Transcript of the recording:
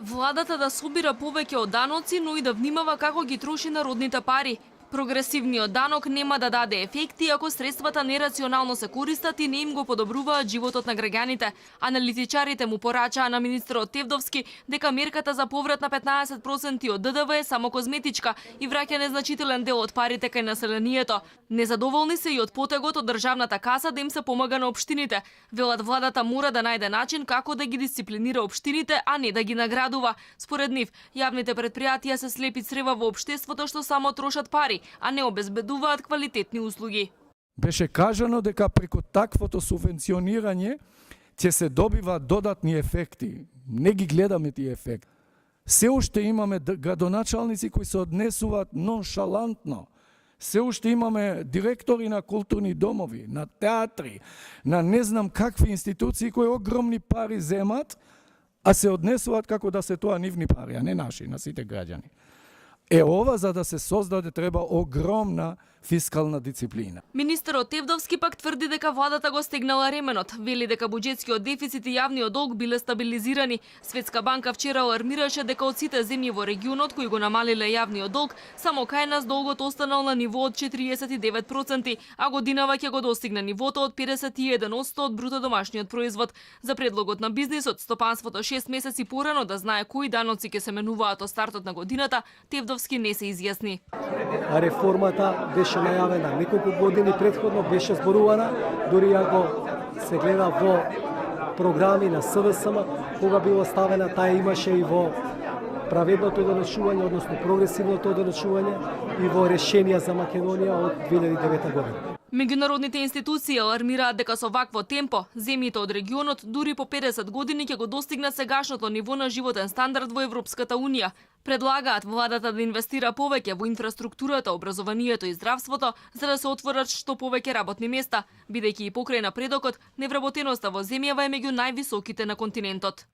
Владата да собира повеќе од даноци, но и да внимава како ги троши народните пари. Прогресивниот данок нема да даде ефекти ако средствата нерационално се користат и не им го подобруваат животот на граѓаните. Аналитичарите му порачаа на министерот Тевдовски дека мерката за поврат на 15% од ДДВ е само козметичка и враќа незначителен дел од парите кај населението. Незадоволни се и од потегот од државната каса да им се помага на општините. Велат владата мора да најде начин како да ги дисциплинира општините, а не да ги наградува. Според нив, јавните предпријатија се слепи црева во општеството што само трошат пари, а не обезбедуваат квалитетни услуги. Беше кажано дека преку таквото субвенционирање ќе се добиваат додатни ефекти. Не ги гледаме тие ефекти. Се уште имаме градоначалници кои се однесуваат ноншалантно. Се уште имаме директори на културни домови, на театри, на не знам какви институции кои огромни пари земат, а се однесуваат како да се тоа нивни пари, а не наши, на сите граѓани. Ова за да се создаде треба огромна фискална дисциплина. Министерот Тевдовски пак тврди дека владата го стегнала ременот. Вели дека буџетскиот дефицит и јавниот долг биле стабилизирани. Светска банка вчера алармираше дека од сите земји во регионот кои го намалиле јавниот долг, само кај нас долгот останал на ниво од 49%, а годинава ќе го достигне нивото од 51% од бруто домашниот производ. За предлогот на бизнисот, стопанството 6 месеци порано да знае кои даноци ќе се менуваат од стартот на годината, Тевдовски не се изјасни. Реформата беше најавена неколку години претходно, беше зборувана, дури ако се гледа во програми на СВСМ, кога било ставена, таа имаше и во праведното одначување, односно прогресивното одначување и во решенија за Македонија од 2009 година. Меѓународните институции алармираат дека со вакво темпо, земјите од регионот дури по 50 години ќе го достигнат сегашното ниво на животен стандард во Европската Унија. Предлагаат владата да инвестира повеќе во инфраструктурата, образованието и здравството, за да се отворат што повеќе работни места, бидејќи и покрај напредокот, невработеноста во земјава е меѓу највисоките на континентот.